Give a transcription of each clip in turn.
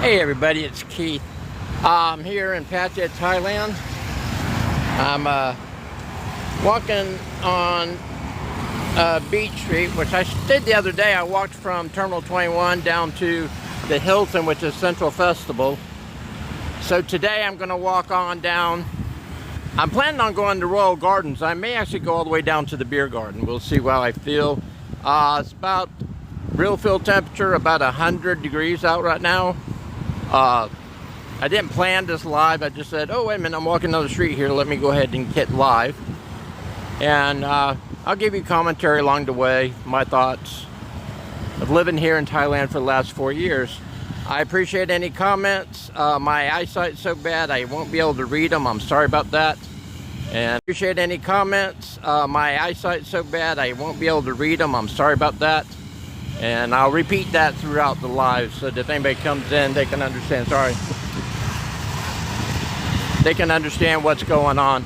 Hey everybody, it's Keith. I'm here in Pattaya, Thailand. I'm walking on Beach Street, which I did the other day. I walked from Terminal 21 down to the Hilton, which is Central Festival. So today I'm going to walk on down. I'm planning on going to Royal Gardens. I may actually go all the way down to the beer garden. We'll see how I feel. It's about real field temperature, about 100 degrees out right now. I didn't plan this live. I just said, oh, wait a minute, I'm walking down the street here. Let me go ahead and hit live. And I'll give you commentary along the way, my thoughts of living here in Thailand for the last 4 years. I appreciate any comments. My eyesight's so bad I won't be able to read them. I'm sorry about that. And appreciate any comments. My eyesight's so bad I won't be able to read them. I'm sorry about that. And I'll repeat that throughout the live so that if anybody comes in, they can understand. Sorry. They can understand what's going on.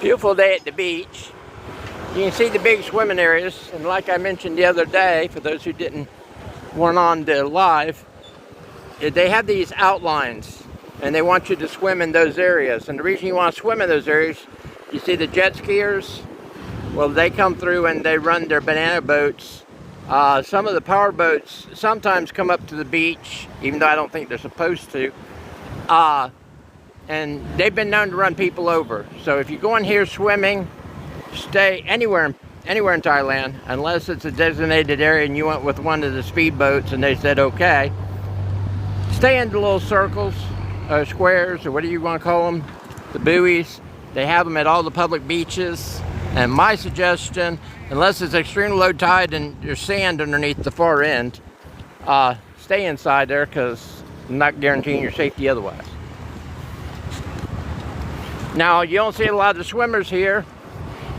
Beautiful day at the beach. You can see the big swimming areas, and like I mentioned the other day, for those who weren't on the live, they have these outlines, and they want you to swim in those areas. And the reason you want to swim in those areas, you see the jet skiers? Well, they come through and they run their banana boats. Some of the power boats sometimes come up to the beach, even though I don't think they're supposed to. And they've been known to run people over. So if you go in here swimming, stay anywhere in Thailand, unless it's a designated area and you went with one of the speedboats and they said okay. Stay in the little circles, or squares, or whatever you want to call them, the buoys. They have them at all the public beaches. And my suggestion, unless it's extremely low tide and there's sand underneath the far end, stay inside there, because I'm not guaranteeing your safety otherwise. Now, you don't see a lot of swimmers here.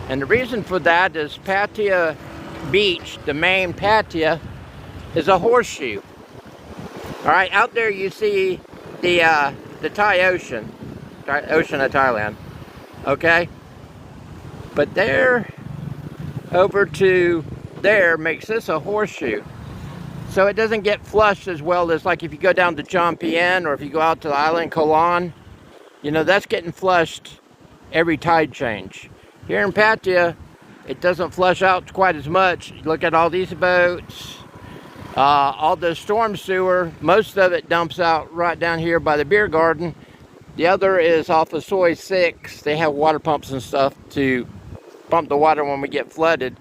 And the reason for that is Pattaya Beach, the main Pattaya, is a horseshoe. All right, out there you see the Thai Ocean, Ocean of Thailand, okay? But there, over to there, makes this a horseshoe. So it doesn't get flushed as well as like if you go down to John Pien or if you go out to the island Koh Lan. You know, that's getting flushed every tide change. Here in Pattaya, it doesn't flush out quite as much. Look at all these boats. All the storm sewer, most of it dumps out right down here by the beer garden. The other is off of Soi 6. They have water pumps and stuff to pump the water when we get flooded.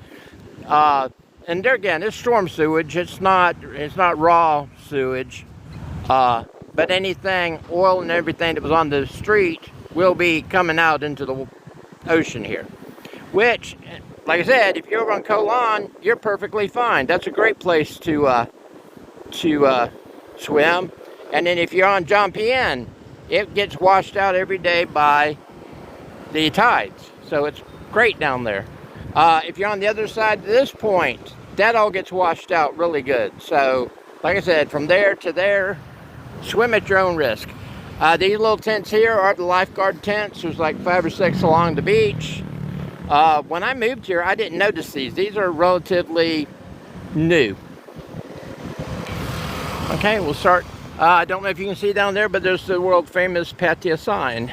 And there again, it's storm sewage. It's not raw sewage. But anything, oil and everything that was on the street will be coming out into the ocean here. Which, like I said, if you're over on Koh Lan, you're perfectly fine. That's a great place to swim. And then if you're on John Pien, it gets washed out every day by the tides. So it's great down there. If you're on the other side to this point, that all gets washed out really good. So, like I said, from there to there, swim at your own risk. These little tents here are the lifeguard tents. There's like 5 or 6 along the beach. When I moved here, I didn't notice these. These are relatively new. Okay, we'll start. I don't know if you can see down there, but there's the world famous Pattaya sign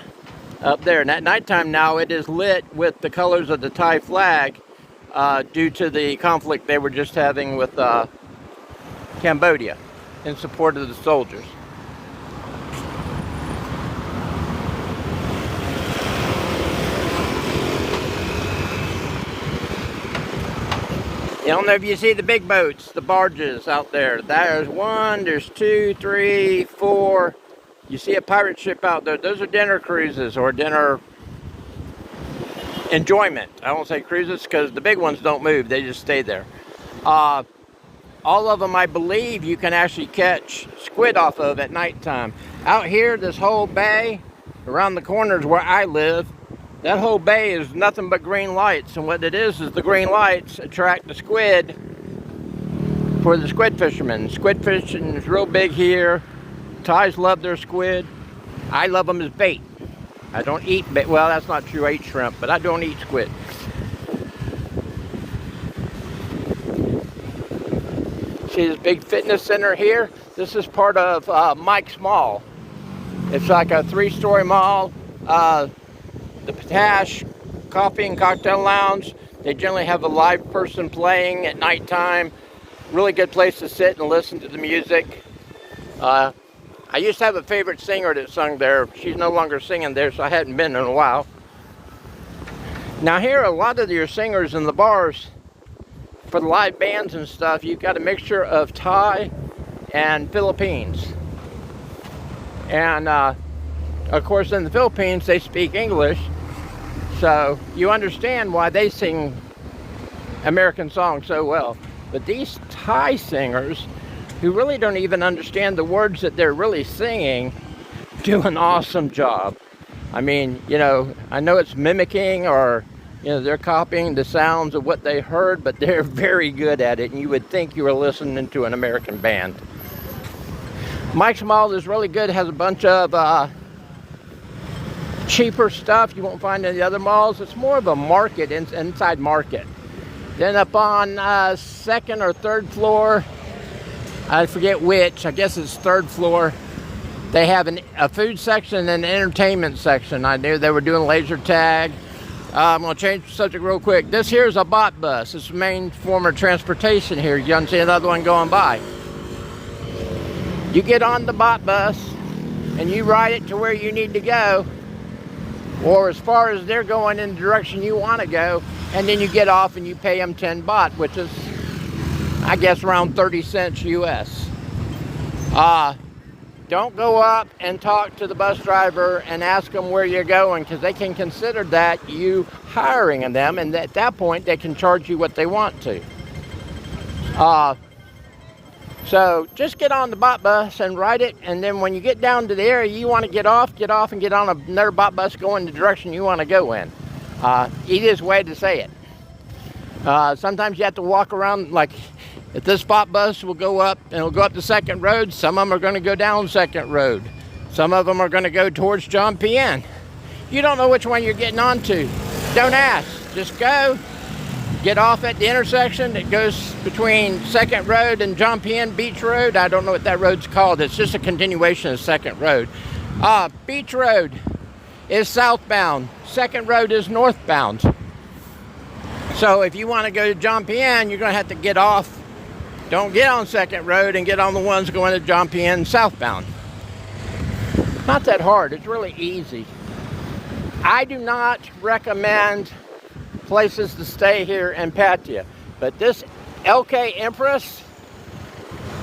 up there. And at nighttime now, it is lit with the colors of the Thai flag due to the conflict they were just having with Cambodia in support of the soldiers. I don't know if you see the big boats, the barges out there. There's 1, there's 2, 3, 4. You see a pirate ship out there. Those are dinner cruises or dinner enjoyment. I won't say cruises because the big ones don't move. They just stay there. All of them, I believe, you can actually catch squid off of at nighttime. Out here, this whole bay, around the corners where I live, That whole bay is nothing but green lights, and what it is the green lights attract the squid for the squid fishermen. Squid fishing is real big here. Thais love their squid. I love them as bait. I don't eat bait. Well, that's not true. I eat shrimp, but I don't eat squid. See this big fitness center here? This is part of Mike's Mall. It's like a 3-story mall. The Pattaya Coffee and Cocktail Lounge. They generally have a live person playing at nighttime. Really good place to sit and listen to the music. I used to have a favorite singer that sung there. She's no longer singing there, so I hadn't been in a while. Now here, a lot of your singers in the bars, for the live bands and stuff, you've got a mixture of Thai and Philippines. And of course in the Philippines they speak English, so you understand why they sing American songs so well. But these Thai singers, who really don't even understand the words that they're really singing, do an awesome job. I mean, you know, I know it's mimicking, or you know, they're copying the sounds of what they heard, but they're very good at it, and you would think you were listening to an American band. Mike's Mall is really good. It has a bunch of cheaper stuff you won't find in the other malls. It's more of a market, inside market. Then up on second or third floor, I forget which, I guess it's third floor, they have a food section and an entertainment section. I knew they were doing laser tag. I'm going to change the subject real quick. This here is a bot bus. It's the main form of transportation here. You can see another one going by. You get on the bot bus and you ride it to where you need to go, or as far as they're going in the direction you want to go, and then you get off and you pay them 10 baht, which is, I guess, around 30 cents US. Don't go up and talk to the bus driver and ask them where you're going, because they can consider that you hiring them, and at that point they can charge you what they want to. So just get on the bot bus and ride it, and then when you get down to the area you want to get off and get on another bot bus going the direction you want to go in. Easiest way to say it. Sometimes you have to walk around, like if this bot bus will go up and it'll go up the second road, some of them are going to go down second road. Some of them are going to go towards John P.N. You don't know which one you're getting onto. Don't ask. Just go. Get off at the intersection that goes between Second Road and John P.N. Beach Road. I don't know what that road's called. It's just a continuation of Second Road. Beach Road is southbound. Second Road is northbound. So if you want to go to John P.N., you're going to have to get off. Don't get on Second Road and get on the ones going to John P.N. southbound. Not that hard. It's really easy. I do not recommend places to stay here in Pattaya, but this LK Empress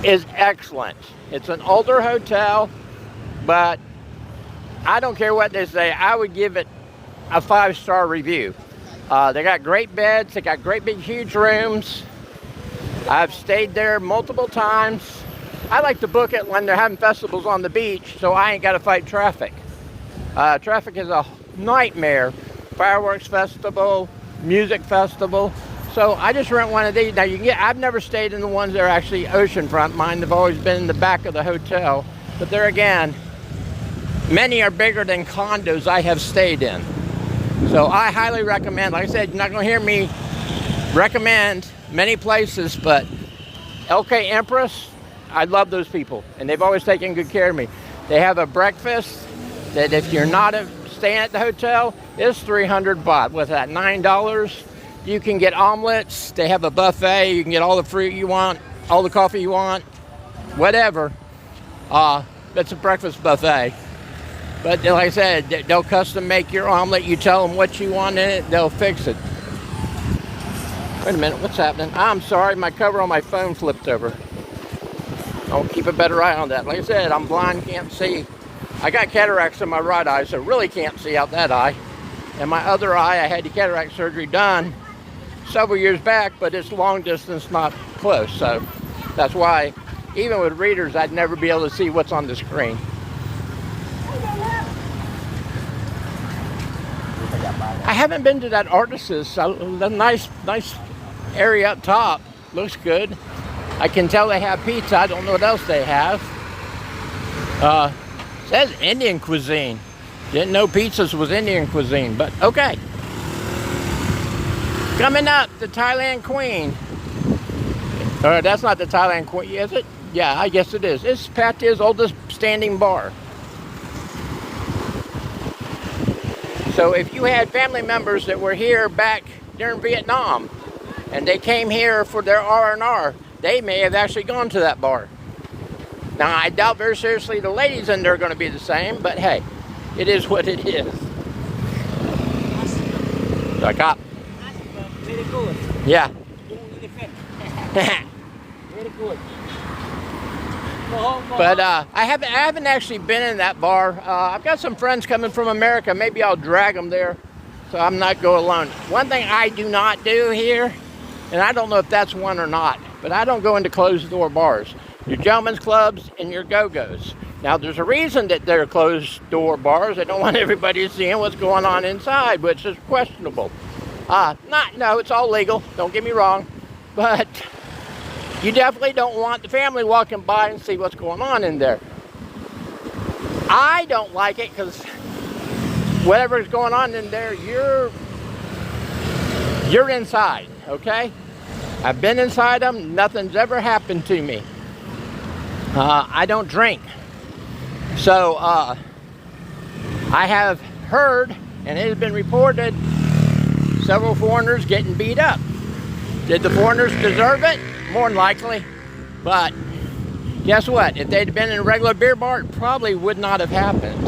is excellent. It's an older hotel, but I don't care what they say. I would give it a 5-star review. They got great beds. They got great big huge rooms. I've stayed there multiple times. I like to book it when they're having festivals on the beach, so I ain't got to fight traffic. Traffic is a nightmare. Fireworks festival, music festival. So I just rent one of these. Now you can get, I've never stayed in the ones that are actually oceanfront. Mine have always been in the back of the hotel. But there again, many are bigger than condos I have stayed in. So I highly recommend, like I said, you're not going to hear me recommend many places, but LK Empress, I love those people, and they've always taken good care of me. They have a breakfast that if you're not staying at the hotel, is 300 baht. With that $9, you can get omelets. They have a buffet. You can get all the fruit you want, all the coffee you want, whatever. It's a breakfast buffet. But like I said, they'll custom make your omelet. You tell them what you want in it, they'll fix it. Wait a minute, what's happening? I'm sorry, my cover on my phone flipped over. I'll keep a better eye on that. Like I said, I'm blind, can't see. I got cataracts in my right eye, so really can't see out that eye. And my other eye, I had the cataract surgery done several years back, but it's long distance, not close. So that's why, even with readers, I'd never be able to see what's on the screen. I haven't been to that Artists. The nice area up top. Looks good. I can tell they have pizza. I don't know what else they have. Says Indian cuisine. Didn't know pizzas was Indian cuisine, but okay. Coming up, the Thailand Queen. That's not the Thailand Queen, is it? Yeah, I guess it is. It's Pattaya's oldest standing bar. So if you had family members that were here back during Vietnam, and they came here for their R&R, they may have actually gone to that bar. Now, I doubt very seriously the ladies in there are going to be the same, but hey, it is what it is. The cop. Very good. Yeah. Very good. But I haven't actually been in that bar. I've got some friends coming from America. Maybe I'll drag them there, so I'm not going alone. One thing I do not do here, and I don't know if that's one or not, but I don't go into closed door bars. Your gentlemen's clubs and your go-go's. Now, there's a reason that they're closed door bars. They don't want everybody seeing what's going on inside, which is questionable. No, it's all legal. Don't get me wrong, but you definitely don't want the family walking by and see what's going on in there. I don't like it because whatever's going on in there, you're inside, okay? I've been inside them. Nothing's ever happened to me. I don't drink. So I have heard, and it has been reported, several foreigners getting beat up. Did the foreigners deserve it? More than likely. But guess what? If they'd been in a regular beer bar, it probably would not have happened.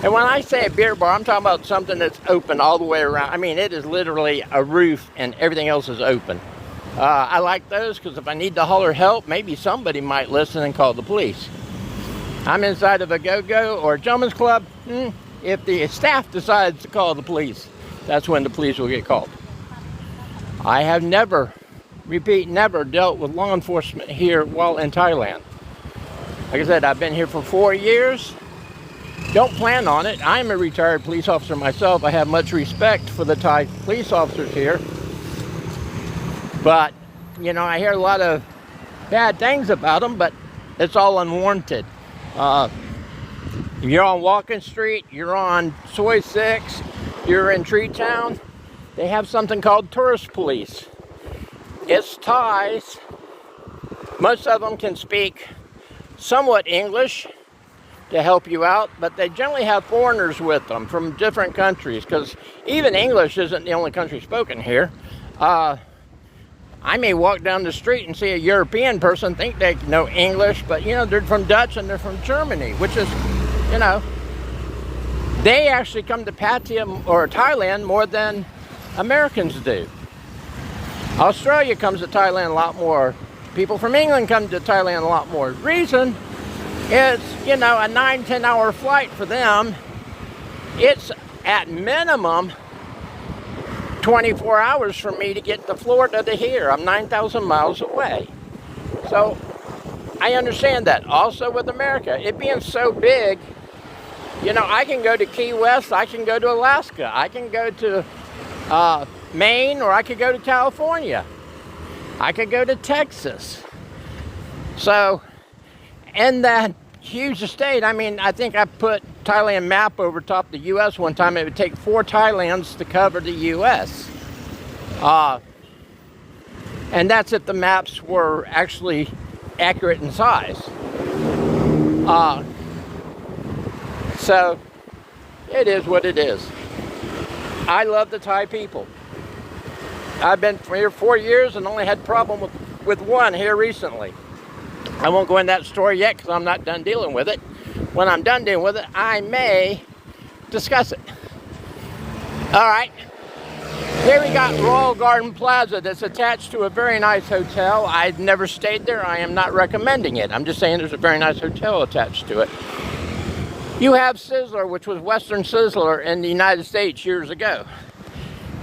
And when I say a beer bar, I'm talking about something that's open all the way around. I mean, it is literally a roof and everything else is open. I like those because if I need to holler help, maybe somebody might listen and call the police. I'm inside of a go-go or a gentleman's club. If the staff decides to call the police, that's when the police will get called. I have never dealt with law enforcement here while in Thailand. Like I said, I've been here for 4 years. Don't plan on it. I'm a retired police officer myself. I have much respect for the Thai police officers here. But, you know, I hear a lot of bad things about them, but it's all unwarranted. If you're on Walking Street, you're on Soi 6, you're in Tree Town, they have something called tourist police. It's Thais. Most of them can speak somewhat English to help you out, but they generally have foreigners with them from different countries, because even English isn't the only country spoken here. I may walk down the street and see a European person, think they know English, but, you know, they're from Dutch and they're from Germany, which is, you know, they actually come to Pattaya or Thailand more than Americans do. Australia comes to Thailand a lot more. People from England come to Thailand a lot more. Reason is, you know, a 9-10 hour flight for them. It's at minimum 24 hours for me to get to Florida to here. I'm 9,000 miles away. So I understand that. Also with America, it being so big, you know, I can go to Key West, I can go to Alaska, I can go to Maine, or I could go to California. I could go to Texas. So in that huge state, I mean, I think I put Thailand map over top of the U.S. one time. It would take 4 Thailands to cover the U.S. And that's if the maps were actually accurate in size. So it is what it is. I love the Thai people. I've been here 4 years and only had problem with one here recently. I won't go into that story yet because I'm not done dealing with it. When I'm done dealing with it, I may discuss it. All right. Here we got Royal Garden Plaza that's attached to a very nice hotel. I've never stayed there. I am not recommending it. I'm just saying there's a very nice hotel attached to it. You have Sizzler, which was Western Sizzler in the United States years ago.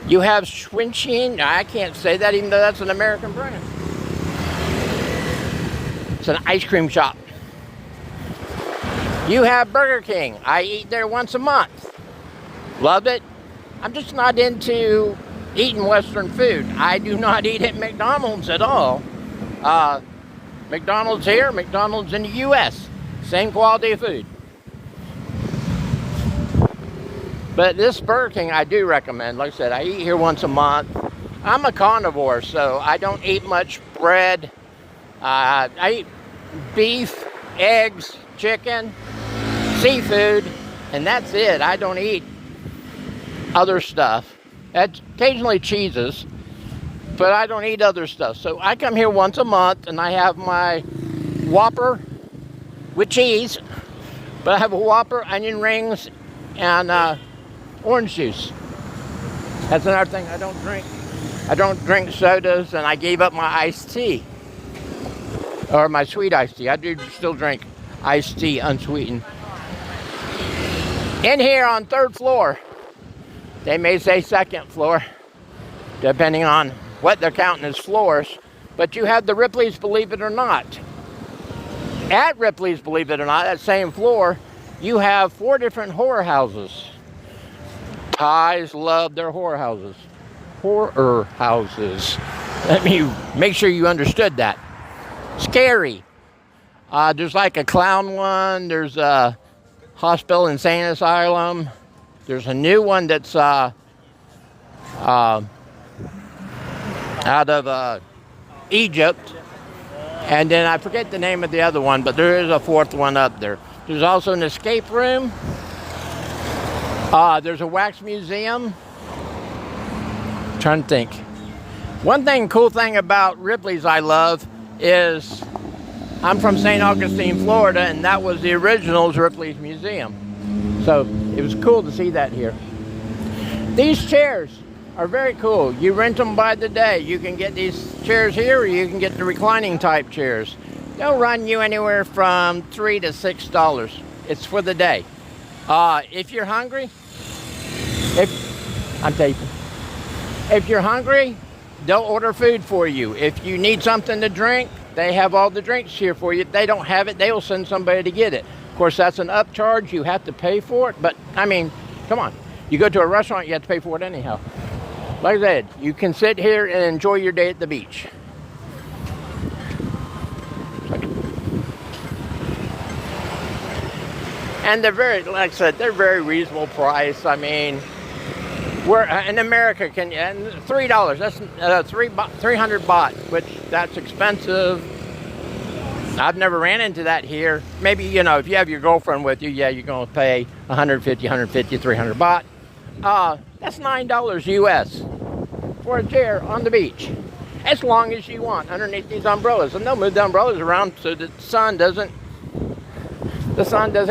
You have Schwinchin. I can't say that even though that's an American brand. It's an ice cream shop. You have Burger King. I eat there once a month. Love it. I'm just not into eating Western food. I do not eat at McDonald's at all. McDonald's here, McDonald's in the U.S. Same quality of food. But this Burger King I do recommend. Like I said, I eat here once a month. I'm a carnivore, so I don't eat much bread. I eat beef, eggs, chicken, seafood, and that's it. I don't eat other stuff. Occasionally cheeses, but I don't eat other stuff. So I come here once a month and I have my Whopper with cheese, but I have a Whopper, onion rings, and orange juice. That's another thing I don't drink. I don't drink sodas, and I gave up my iced tea. Or my sweet iced tea. I do still drink iced tea unsweetened. In here on 3rd floor, they may say 2nd floor, depending on what they're counting as floors, but you have the Ripley's Believe It or Not. At Ripley's Believe It or Not, that same floor, you have 4 different horror houses. Thais love their horror houses. Horror houses. Let me make sure you understood that. Scary. There's like a clown one. There's a hospital insane asylum. There's a new one that's out of Egypt. And then I forget the name of the other one, but there is a 4th one up there. There's also an escape room. There's a wax museum. Trying to think. One cool thing about Ripley's I love is I'm from St. Augustine, Florida, and that was the original Ripley's Museum. So it was cool to see that here. These chairs are very cool. You rent them by the day. You can get these chairs here, or you can get the reclining type chairs. They'll run you anywhere from $3 to $6. It's for the day. If you're hungry, if you're hungry, they'll order food for you. If you need something to drink, they have all the drinks here for you. If they don't have it, they will send somebody to get it. Of course, that's an upcharge. You have to pay for it. But, I mean, come on. You go to a restaurant, you have to pay for it anyhow. Like I said, you can sit here and enjoy your day at the beach. And they're very, like I said, they're very reasonable price. I mean, we're in America, and $3, that's 300 baht, which that's expensive. I've never ran into that here. Maybe, you know, if you have your girlfriend with you, yeah, you're going to pay 150, 300 baht. That's $9 US for a chair on the beach, as long as you want, underneath these umbrellas. And they'll move the umbrellas around so that the sun doesn't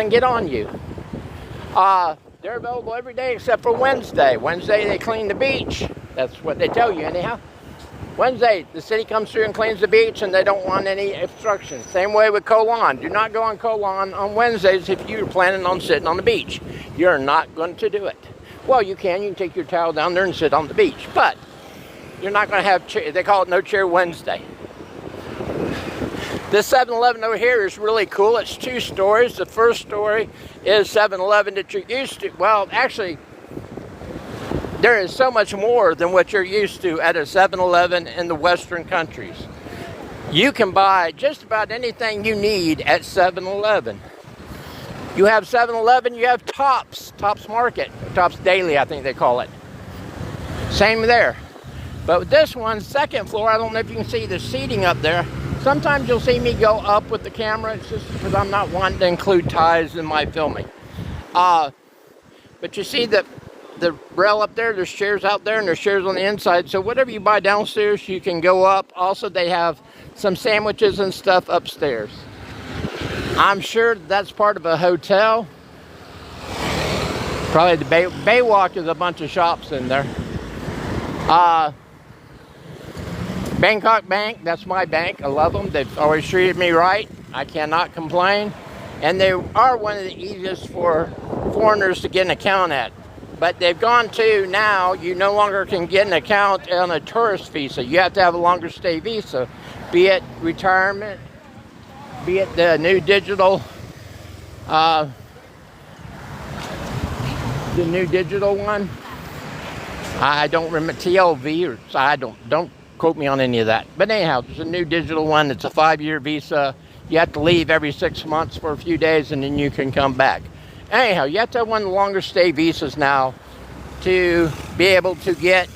get on you. They're available every day except for Wednesday. Wednesday they clean the beach. That's what they tell you anyhow. Wednesday, the city comes through and cleans the beach, and they don't want any obstruction. Same way with Koh Lan. Do not go on Koh Lan on Wednesdays if you're planning on sitting on the beach. You're not going to do it. Well, you can take your towel down there and sit on the beach, but you're not going to have, they call it No Chair Wednesday. This 7-Eleven over here is really cool. It's 2 stories. The first story is 7-Eleven that you're used to. Well, actually, there is so much more than what you're used to at a 7-Eleven in the Western countries. You can buy just about anything you need at 7-Eleven. You have 7-Eleven, you have Tops Market, Tops Daily, I think they call it. Same there. But with this one, 2nd floor, I don't know if you can see the seating up there. Sometimes you'll see me go up with the camera. It's just because I'm not wanting to include ties in my filming. But you see the rail up there, there's chairs out there, and there's chairs on the inside. So whatever you buy downstairs, you can go up. Also, they have some sandwiches and stuff upstairs. I'm sure that's part of a hotel. Probably the Baywalk is a bunch of shops in there. Bangkok Bank, that's my bank. I love them. They've always treated me right. I cannot complain. And they are one of the easiest for foreigners to get an account at. But they've gone to now, you no longer can get an account on a tourist visa. You have to have a longer stay visa, be it retirement, be it the new digital one. I don't remember TLV or I don't quote me on any of that. But anyhow, there's a new digital one. It's a 5-year visa. You have to leave every 6 months for a few days, and then you can come back. Anyhow, you have to have one of the longer stay visas now to be able to get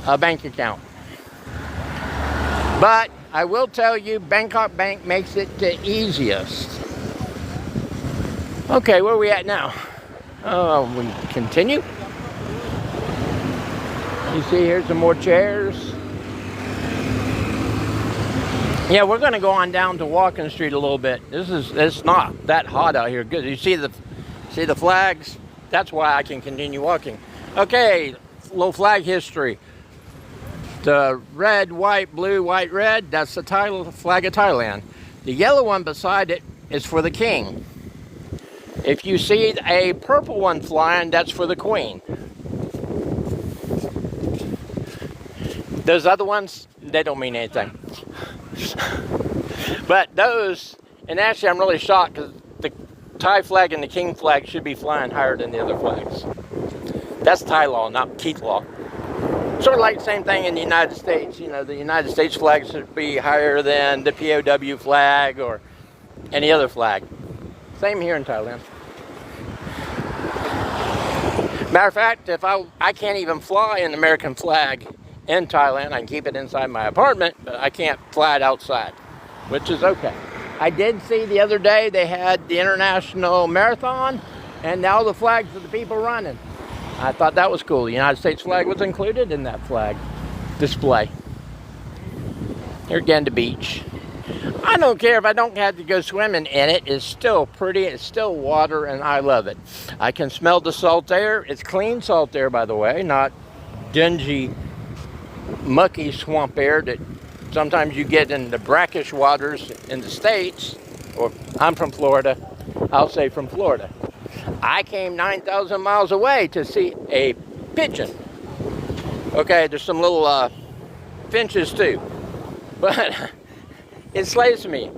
a bank account. But I will tell you, Bangkok Bank makes it the easiest. Okay, where are we at now? We continue. You see, here's some more chairs. Yeah, we're going to go on down to Walking Street a little bit. It's not that hot out here. Good. You see the flags? That's why I can continue walking. Okay, little flag history. The red, white, blue, white, red, that's the flag of Thailand. The yellow one beside it is for the king. If you see a purple one flying, that's for the queen. Those other ones, they don't mean anything. But those, and actually I'm really shocked because the Thai flag and the king flag should be flying higher than the other flags. That's Thai law, not Keith law. Sort of like the same thing in the United States. You know, the United States flag should be higher than the POW flag or any other flag. Same here in Thailand. Matter of fact, if I can't even fly an American flag in Thailand. I can keep it inside my apartment, but I can't fly it outside, which is okay. I did see the other day they had the international marathon, and now the flags of the people running. I thought that was cool. The United States flag was included in that flag display. Here again, the beach. I don't care if I don't have to go swimming in it. It's still pretty. It's still water, and I love it. I can smell the salt air. It's clean salt air, by the way, not dingy, mucky swamp air that sometimes you get in the brackish waters in the States. Or I'm from Florida. I'll say from Florida. I came 9,000 miles away to see a pigeon. Okay, there's some little finches too. But it slays me.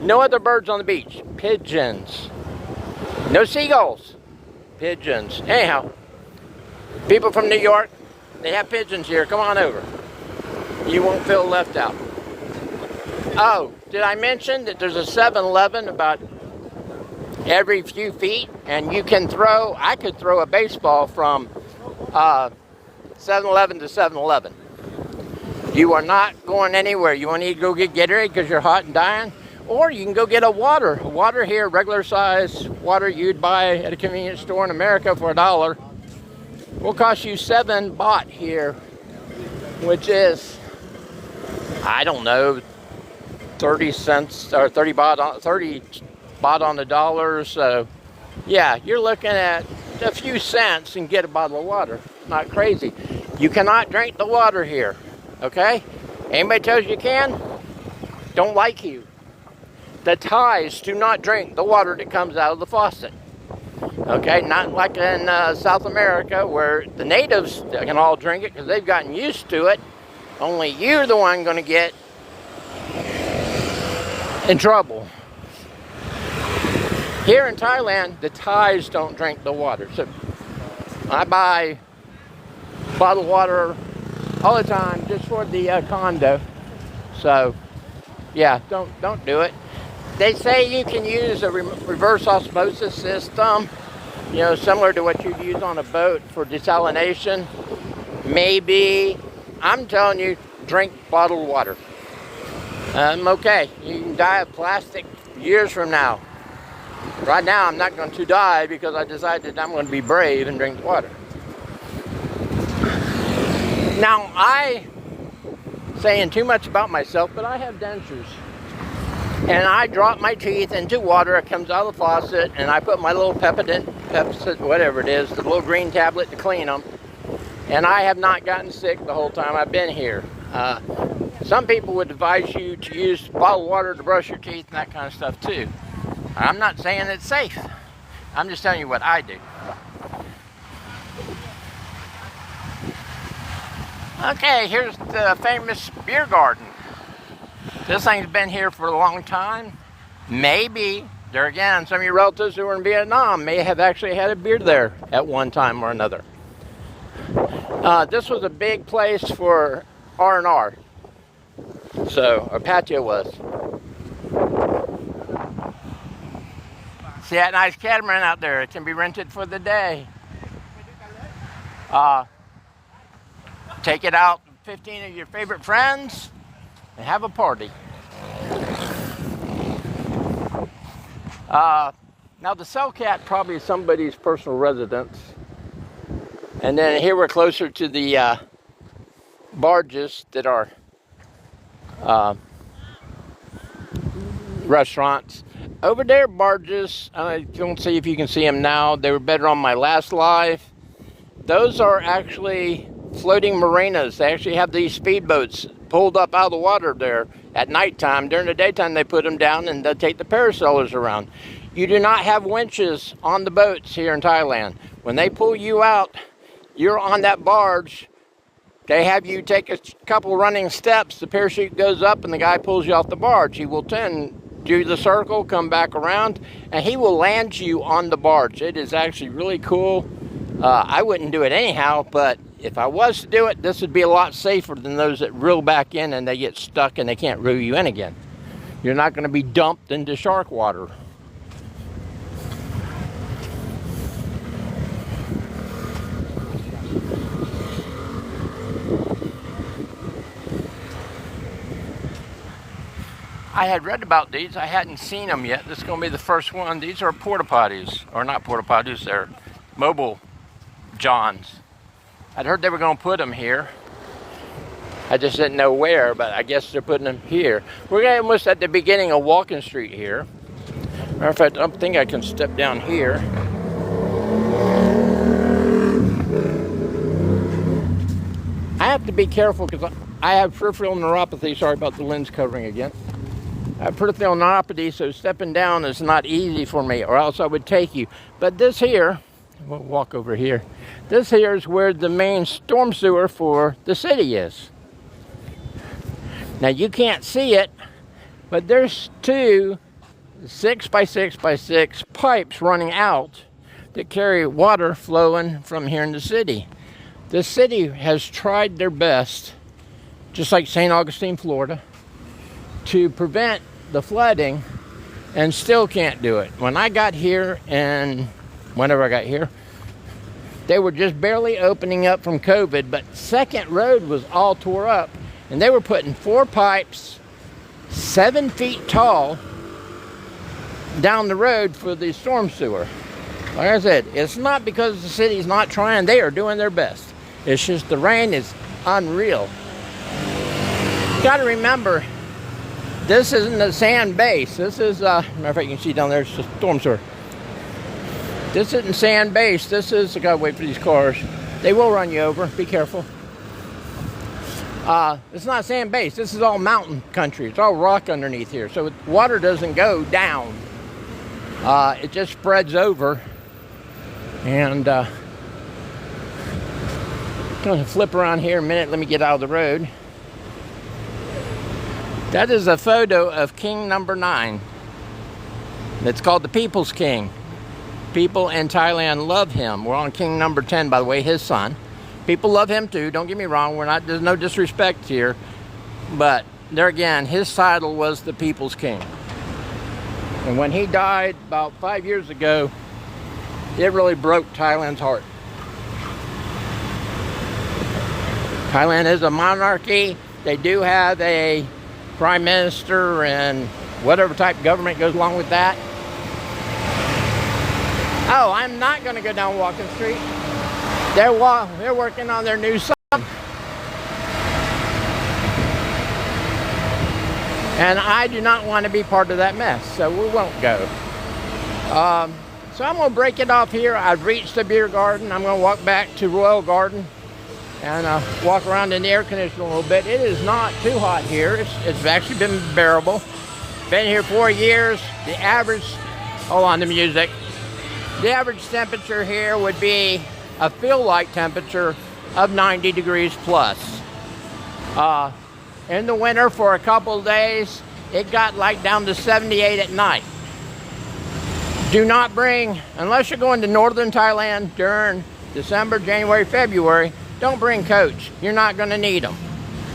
No other birds on the beach. Pigeons. No seagulls. Pigeons. Anyhow, people from New York, they have pigeons here. Come on over. You won't feel left out. Oh, did I mention that there's a 7-Eleven about every few feet? And you can throw, I could throw a baseball from 7-Eleven to 7-Eleven. You are not going anywhere. You want to go get Gatorade because you're hot and dying? Or you can go get a water. Water here, regular size water you'd buy at a convenience store in America for $1 will cost you 7 baht here, which is, I don't know, 30 cents or 30 baht on the dollar. So yeah, you're looking at a few cents and get a bottle of water. Not crazy. You cannot drink the water here. Okay? Anybody tells you can, don't like you. The Thais do not drink the water that comes out of the faucet. Okay? Not like in South America where the natives can all drink it because they've gotten used to it. Only you're the one going to get in trouble. Here in Thailand, the Thais don't drink the water. So I buy bottled water all the time just for the condo. So yeah, don't do it. They say you can use a reverse osmosis system, you know, similar to what you'd use on a boat for desalination. Maybe. I'm telling you, drink bottled water. Okay, you can die of plastic years from now. Right now, I'm not going to die because I decided I'm going to be brave and drink water. Now, I saying too much about myself, but I have dentures. And I drop my teeth into water. It comes out of the faucet, and I put my little Pepsodent, whatever it is, the little green tablet to clean them. And I have not gotten sick the whole time I've been here. Some people would advise you to use bottled water to brush your teeth and that kind of stuff too. I'm not saying it's safe. I'm just telling you what I do. Okay, here's the famous beer garden. This thing's been here for a long time. Maybe, there again, some of your relatives who were in Vietnam may have actually had a beer there at one time or another. This was a big place for R&R. So, or Pattaya was. See that nice catamaran out there? It can be rented for the day. Take it out, 15 of your favorite friends, and have a party. Now the Selcat probably is somebody's personal residence. And then here we're closer to the barges that are restaurants. Over there, barges, I don't see if you can see them now. They were better on my last live. Those are actually floating marinas. They actually have these speedboats pulled up out of the water there at nighttime. During the daytime, they put them down and they take the parasailers around. You do not have winches on the boats here in Thailand. When they pull you out, you're on that barge. They have you take a couple running steps. The parachute goes up and the guy pulls you off the barge. He will then do the circle, come back around, and he will land you on the barge. It is actually really cool. I wouldn't do it anyhow, but if I was to do it, this would be a lot safer than those that reel back in and they get stuck and they can't reel you in again. You're not going to be dumped into shark water. I had read about these. I hadn't seen them yet. This is going to be the first one. These are porta potties, or not porta potties, they're mobile johns. I'd heard they were going to put them here. I just didn't know where, but I guess they're putting them here. We're almost at the beginning of Walking Street here. Matter of fact, I think I can step down here. I have to be careful because I have peripheral neuropathy. Sorry about the lens covering again. I have peripheral neuropathy, so stepping down is not easy for me, or else I would take you. But this here, we'll walk over here. This here is where the main storm sewer for the city is. Now you can't see it, but there's two 6x6x6 pipes running out that carry water flowing from here in the city. The city has tried their best, just like St. Augustine, Florida, to prevent the flooding and still can't do it. When I got here, and whenever I got here, they were just barely opening up from COVID, but Second Road was all tore up, and they were putting 4 pipes 7 feet tall down the road for the storm sewer. Like I said, it's not because the city's not trying. They are doing their best. It's just the rain is unreal. You got to remember, this isn't a sand base. This is, matter of fact, you can see down there, it's a storm sewer. This isn't sand base. This is, I gotta wait for these cars. They will run you over, be careful. It's not sand base. This is all mountain country. It's all rock underneath here. So water doesn't go down. It just spreads over. And, gonna flip around here a minute. Let me get out of the road. That is a photo of King number 9. It's called the People's King. People in Thailand love him. We're on King number 10, by the way, his son. People love him too, don't get me wrong. There's no disrespect here. But there again, his title was the People's King. And when he died about 5 years ago, it really broke Thailand's heart. Thailand is a monarchy. They do have a prime minister and whatever type of government goes along with that. Oh, I'm not going to go down Walking Street. They're working on their new song. And I do not want to be part of that mess, so we won't go. So I'm going to break it off here. I've reached the beer garden. I'm going to walk back to Royal Garden and walk around in the air conditioner a little bit. It is not too hot here. It's actually been bearable. Been here 4 years. The average, hold on, the music. The average temperature here would be a feel-like temperature of 90 degrees plus. In the winter for a couple of days, it got like down to 78 at night. Do not bring, unless you're going to northern Thailand during December, January, February, don't bring coats. You're not going to need them.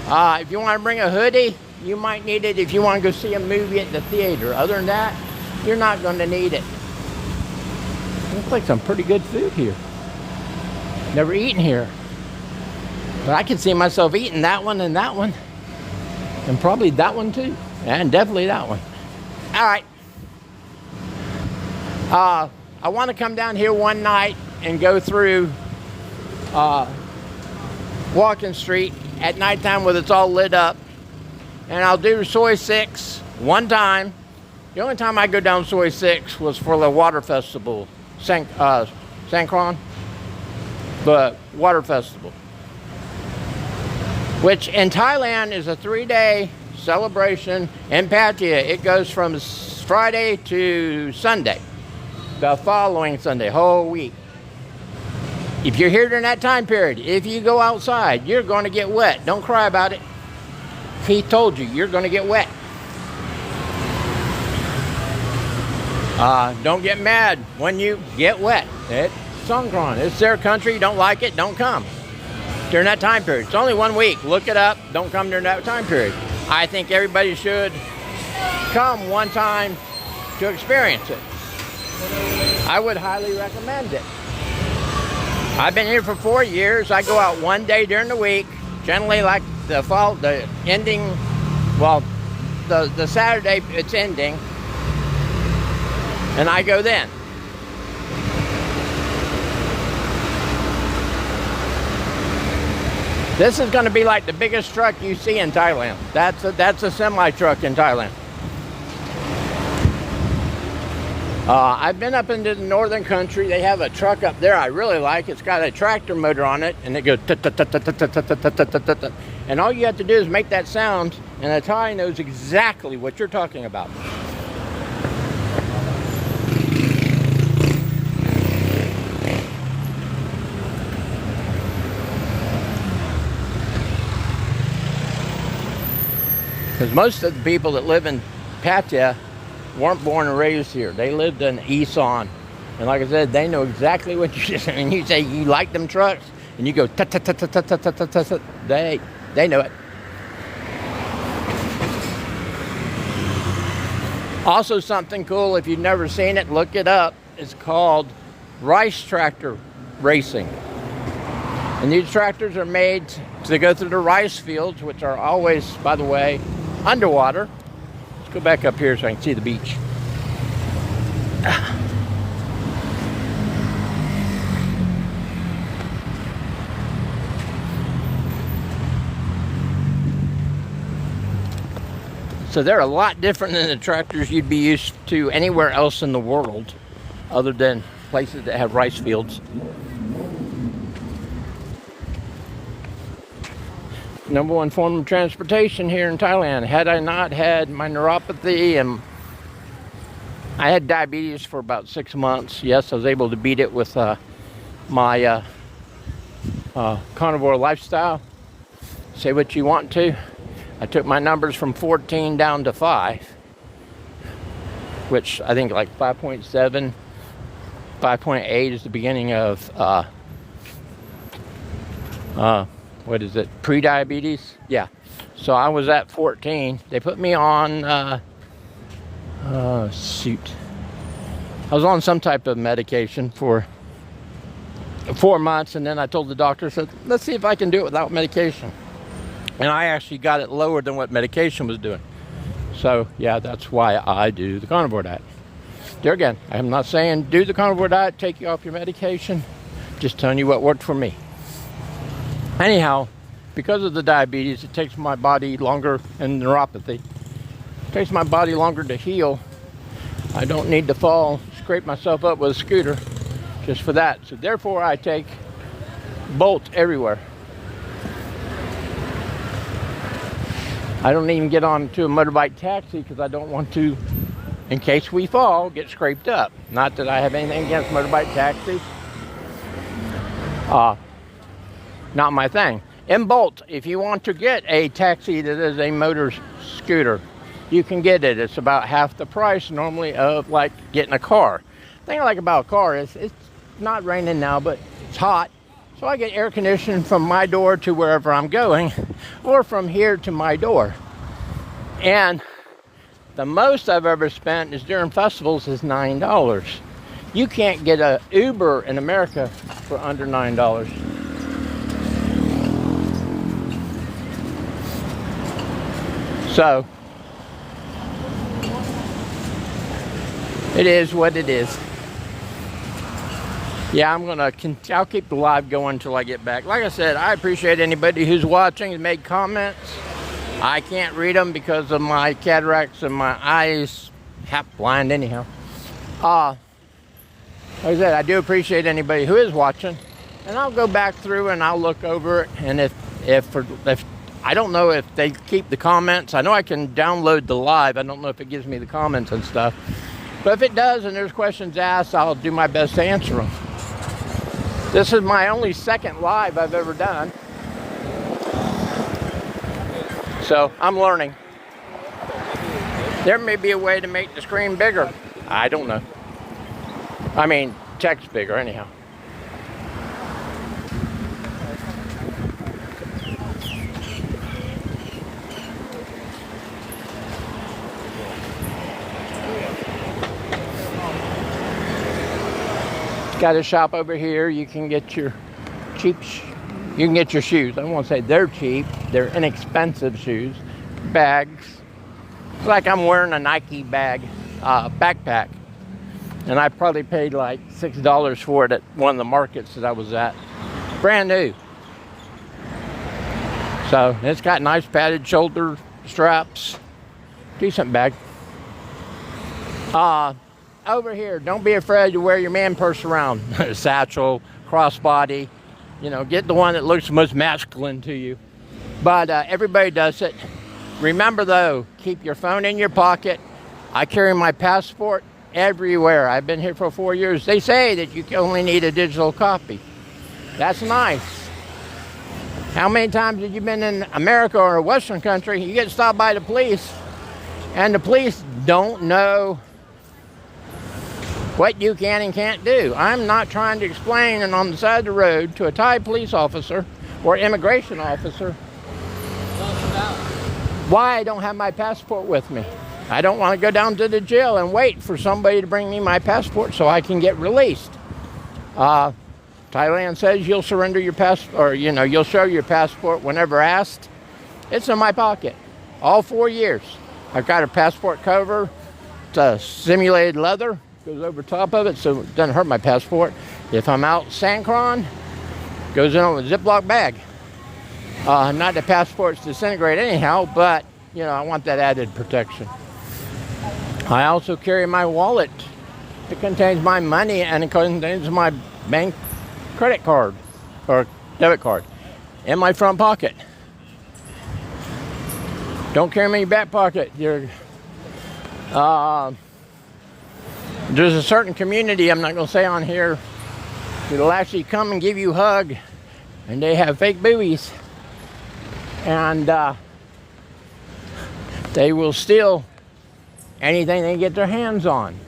If you want to bring a hoodie, you might need it if you want to go see a movie at the theater. Other than that, you're not going to need it. Looks like some pretty good food here. Never eaten here. But I can see myself eating that one and that one. And probably that one too. And definitely that one. All right. I want to come down here one night and go through Walking Street at nighttime when it's all lit up. And I'll do Soy 6 one time. The only time I go down Soy 6 was for the water festival. Sangkran. The water festival. Which in Thailand is a 3-day celebration in Pattaya. It goes from Friday to Sunday. The following Sunday, whole week. If you're here during that time period, if you go outside, you're going to get wet. Don't cry about it. He told you, you're going to get wet. Don't get mad when you get wet. It's Songkran. It's their country. Don't like it, don't come. During that time period. It's only 1 week. Look it up. Don't come during that time period. I think everybody should come one time to experience it. I would highly recommend it. I've been here for 4 years. I go out one day during the week, generally like the ending, well, the Saturday it's ending, and I go then. This is going to be like the biggest truck you see in Thailand. That's a semi-truck in Thailand. I've been up into the northern country. They have a truck up there I really like. It's got a tractor motor on it, and it goes ta-ta-ta-ta-ta-ta-ta-ta-ta-ta-ta. And all you have to do is make that sound, and a Thai knows exactly what you're talking about. Because most of the people that live in Pattaya weren't born and raised here. They lived in Isan. And like I said, they know exactly what you say. And you say you like them trucks, and you go ta ta ta ta ta ta ta ta ta ta. They know it. Also something cool, if you've never seen it, look it up. It's called rice tractor racing. And these tractors are made to go through the rice fields, which are always, by the way, underwater. Let's go back up here so I can see the beach. So they're a lot different than the tractors you'd be used to anywhere else in the world, other than places that have rice fields. Number one form of transportation here in Thailand. Had I not had my neuropathy, and I had diabetes for about 6 months. Yes, I was able to beat it with my carnivore lifestyle. Say what you want to. I took my numbers from 14 down to 5, which I think like 5.7, 5.8 is the beginning of what is it? Pre-diabetes? Yeah. So I was at 14. They put me on, I was on some type of medication for 4 months, and then I told the doctor, said, let's see if I can do it without medication. And I actually got it lower than what medication was doing. So, yeah, that's why I do the carnivore diet. There again, I'm not saying do the carnivore diet, take you off your medication. Just telling you what worked for me. Anyhow, because of the diabetes, it takes my body longer, and neuropathy, it takes my body longer to heal. I don't need to fall, scrape myself up with a scooter just for that. So therefore, I take Bolt everywhere. I don't even get on to a motorbike taxi because I don't want to, in case we fall, get scraped up. Not that I have anything against motorbike taxis. Not my thing. In Bolt, if you want to get a taxi that is a motor scooter, you can get it. It's about half the price normally of like getting a car. The thing I like about a car is it's not raining now, but it's hot. So I get air conditioning from my door to wherever I'm going, or from here to my door. And the most I've ever spent is during festivals is $9. You can't get a Uber in America for under $9. So it is what it is. Yeah, I'll keep the live going until I get back. Like I said, I appreciate anybody who's watching and made comments. I can't read them because of my cataracts and my eyes half blind anyhow. Like I said, I do appreciate anybody who is watching, and I'll go back through and I'll look over it. And if I don't know if they keep the comments. I know I can download the live. I don't know if it gives me the comments and stuff. But if it does and there's questions asked, I'll do my best to answer them. This is my only second live I've ever done. So I'm learning. There may be a way to make the screen bigger. I don't know. I mean, text bigger anyhow. Got a shop over here. You can get your you can get your shoes. I won't say they're cheap. They're inexpensive shoes. Bags. It's like I'm wearing a Nike bag, backpack. And I probably paid like $6 for it at one of the markets that I was at. Brand new. So it's got nice padded shoulder straps. Decent bag. Over here, don't be afraid to wear your man purse around. Satchel, crossbody, get the one that looks most masculine to you. But everybody does it. Remember though, keep your phone in your pocket. I carry my passport everywhere. I've been here for 4 years. They say that you only need a digital copy. That's nice. How many times have you been in America or a Western country, you get stopped by the police, and the police don't know what you can and can't do. I'm not trying to explain and on the side of the road to a Thai police officer or immigration officer why I don't have my passport with me. I don't want to go down to the jail and wait for somebody to bring me my passport so I can get released. Thailand says you'll surrender your passport, or you'll show your passport whenever asked. It's in my pocket all 4 years. I've got a passport cover. It's a simulated leather. Goes over top of it so it doesn't hurt my passport. If I'm out Sankron, goes in a Ziploc bag. Not that passports disintegrate anyhow, but I want that added protection. I also carry my wallet. It contains my money and it contains my bank credit card or debit card in my front pocket. Don't carry them in your back pocket. There's a certain community, I'm not going to say on here, that'll actually come and give you a hug, and they have fake buoys, and they will steal anything they get their hands on.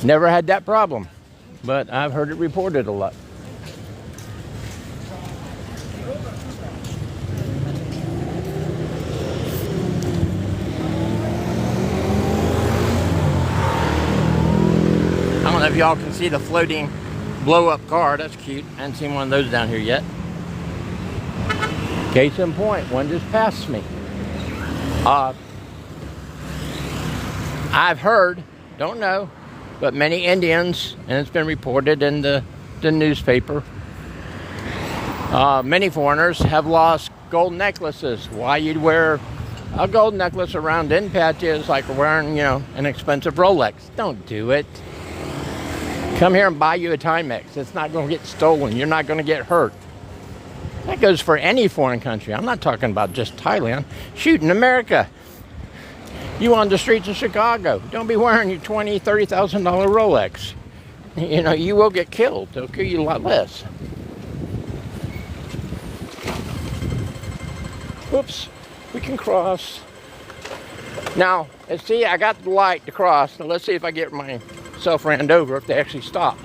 Never had that problem, but I've heard it reported a lot. I don't know if y'all can see the floating blow-up car. That's cute. I haven't seen one of those down here yet. Case in point, one just passed me. I've heard, don't know, but many Indians, and it's been reported in the newspaper, many foreigners have lost gold necklaces. Why you'd wear a gold necklace around in Pattaya is like wearing, an expensive Rolex. Don't do it. Come here and buy you a Timex. It's not going to get stolen. You're not going to get hurt. That goes for any foreign country. I'm not talking about just Thailand. Shoot, in America, you on the streets of Chicago, don't be wearing your $20,000, $30,000 Rolex. You will get killed. They'll kill you a lot less. Whoops, we can cross. Now, let's see, I got the light to cross. Now let's see if I get myself ran over, if they actually stop.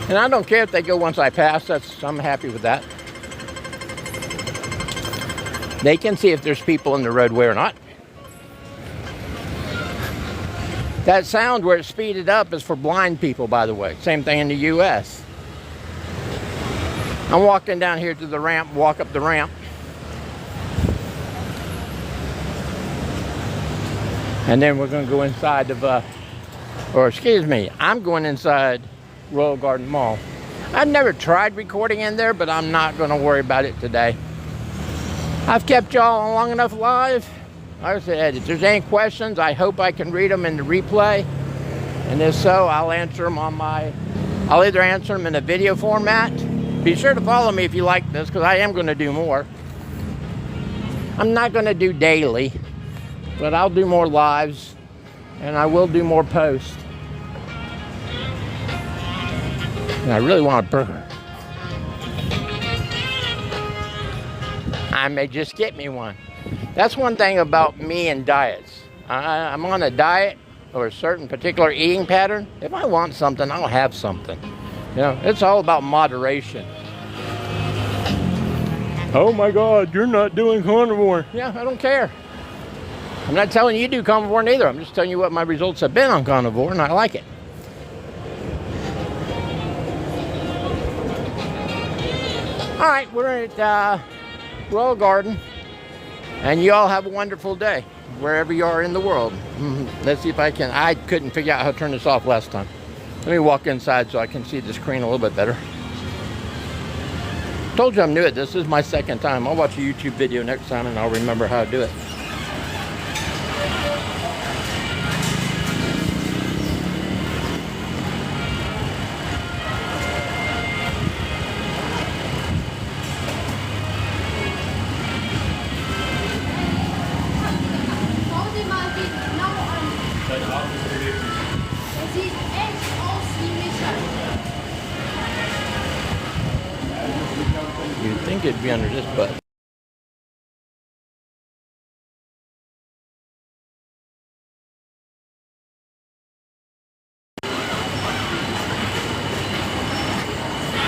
And I don't care if they go once I pass. I'm happy with that. They can see if there's people in the roadway or not. That sound where it's speeded up is for blind people, by the way. Same thing in the U.S. I'm walking down here to the ramp, walk up the ramp. And then we're going to go inside of, I'm going inside Royal Garden Mall. I've never tried recording in there, but I'm not going to worry about it today. I've kept y'all long enough live. Like I said, if there's any questions, I hope I can read them in the replay. And if so, I'll answer them I'll either answer them in a video format. Be sure to follow me if you like this, because I am going to do more. I'm not going to do daily, but I'll do more lives, and I will do more posts. And I really want a burger. I may just get me one. That's one thing about me and diets. I'm on a diet or a certain particular eating pattern. If I want something, I'll have something. You know, it's all about moderation. Oh my God, you're not doing carnivore. Yeah, I don't care. I'm not telling you to do carnivore neither. I'm just telling you what my results have been on carnivore, and I like it. All right, we're at Royal Garden, and you all have a wonderful day wherever you are in the world. Let's see if I couldn't figure out how to turn this off last time. Let me walk inside so I can see the screen a little bit better. Told you I'm new at this. This is my second time. I'll watch a YouTube video next time and I'll remember how to do it. You'd think it'd be under this button.